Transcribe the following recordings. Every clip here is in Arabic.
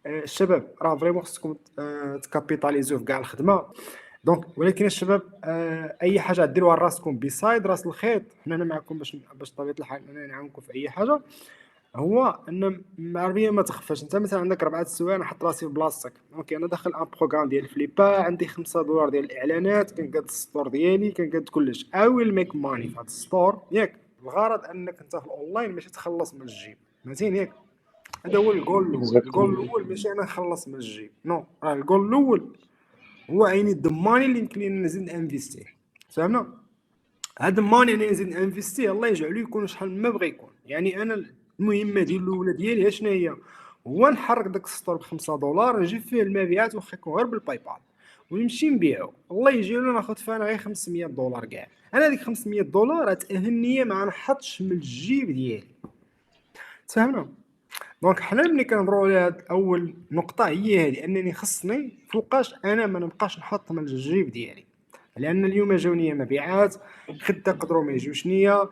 الشباب راه فريمون خصكم تكابيتاليزيو في كاع الخدمه. دونك ولكن الشباب اي حاجه ديروها لراسكم بيسايد راس الخيط، حنا أنا معكم باش بطبيعه الحال انا نعاونكم في اي حاجه. هو ان العربيه ما تخفاش. انت مثلا عندك 4 سوايع، انا حط راسي في بلاصتك، اوكي انا داخل ان بروغرام ديال فليبا، عندي $5 ديال الاعلانات، كنقاد الستور ديالي، كنقاد كلش، I will make money في هذا الستور ياك. الغرض انك انت في الاونلاين ماشي تخلص من الجيب، فهمتيني ياك. هذا هو الجول الاول. الجول اكزاكتومون. الاول ماشي انا نخلص من الجيب، نو، راه الجول الاول هو عيني الضماني اللي يمكن لي نزيد انفيستيه. فهمنا؟ هاد الماني اللي نزيد انفيستيه الله يجعلو يكون شحال ما بغى يكون. يعني انا المهمه ديال الاولى ديالي شنو هي؟ هو نحرك داك السطور ب$5، نجيب فيه المبيعات واخا يكون غير بالباي بال، ونمشي نبيعو. الله يجينا ناخذ فيها غير $500 كاع. انا هذيك $500 تاهلني ما نحطش من الجيب ديالي. تفهمنا؟ دونك حنا ملي كنهضروا على هاد اول نقطه هي هذه، انني خصني فوقاش انا ما نبقاش نحط من الجيب ديالي. لان اليوم جاوني مبيعات، غدا قدروا ما يجوش نيا،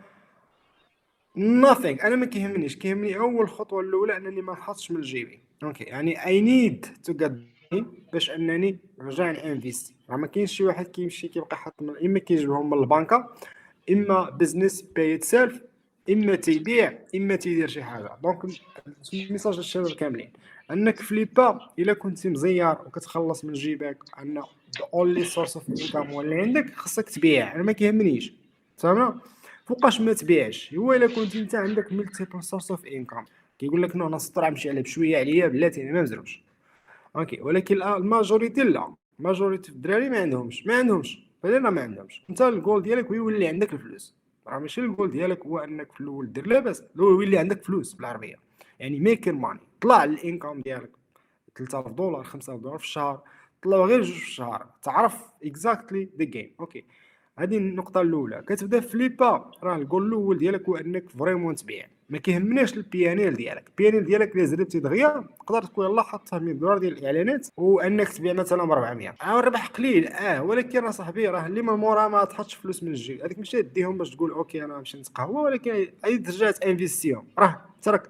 nothing. انا ما كيهمنيش، كيهمني اول خطوه الاولى انني ما نحطش من جيبي. اوكي يعني I need to get money باش انني نرجع نانفيستي. راه ما كاينش شي واحد كيمشي كيبقى حاط اما كيجيبهم من البنكه، اما بزنس باي سيلف، اما تيبيع، اما تيدير شي حاجه. دونك الميساج للشباب كاملين انك فليبا الا كنتي مزيار وكتخلص من جيبك، ان اونلي سورس اوف انكم هو اللي عندك، خصك تبيع. انا ما كيهمنيش، فهمنا؟ فوقاش ما تبيعش. هو الا كنت انت عندك ملتيبل سورس اوف انكم، كيقول لك نو انا السطر غنمشي عليه بشويه عليا بلاتي انا ما مزروش، اوكي. ولكن الماجوريتي لا، الماجوريتي الدراري ما عندهمش فعلا، ما عندهمش. انت الجول ديالك هو يولي عندك الفلوس. راه ماشي الجول ديالك هو انك في الاول دير لاباس، هو يولي عندك فلوس بالعربيه، يعني ميكين ماني. طلع الانكم ديالك $3000 $5000 في الشهر، طلعوا غير 2 في الشهر، تعرف اكزاكتلي ذا جيم. اوكي هذه النقطه الاولى. كتبدا فليبا، راه الجول الاول ديالك هو انك فريمون تبيع. ما كيهمناش البيانيل ديالك الا زربتي دغيا تقدر تقول يلاه حط $100 ديال الاعلانات وانك تبيع مثلا ب 400. الربح قليل ولكن صاحبي راه اللي من مورا ما تحطش فلوس من الجيب، هذيك ماشي ديهم باش تقول اوكي انا نمشي نتقهوى، ولكن اي ترجع تانفيستيهم. راه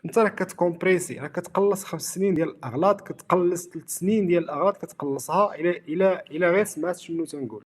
انت راك كتكومبريسي، راك كتقلص 5 سنين ديال الاغلاط، كتقلص 3 سنين ديال الاغلاط، كتقلصها الى غير سمعت شنو تنقول.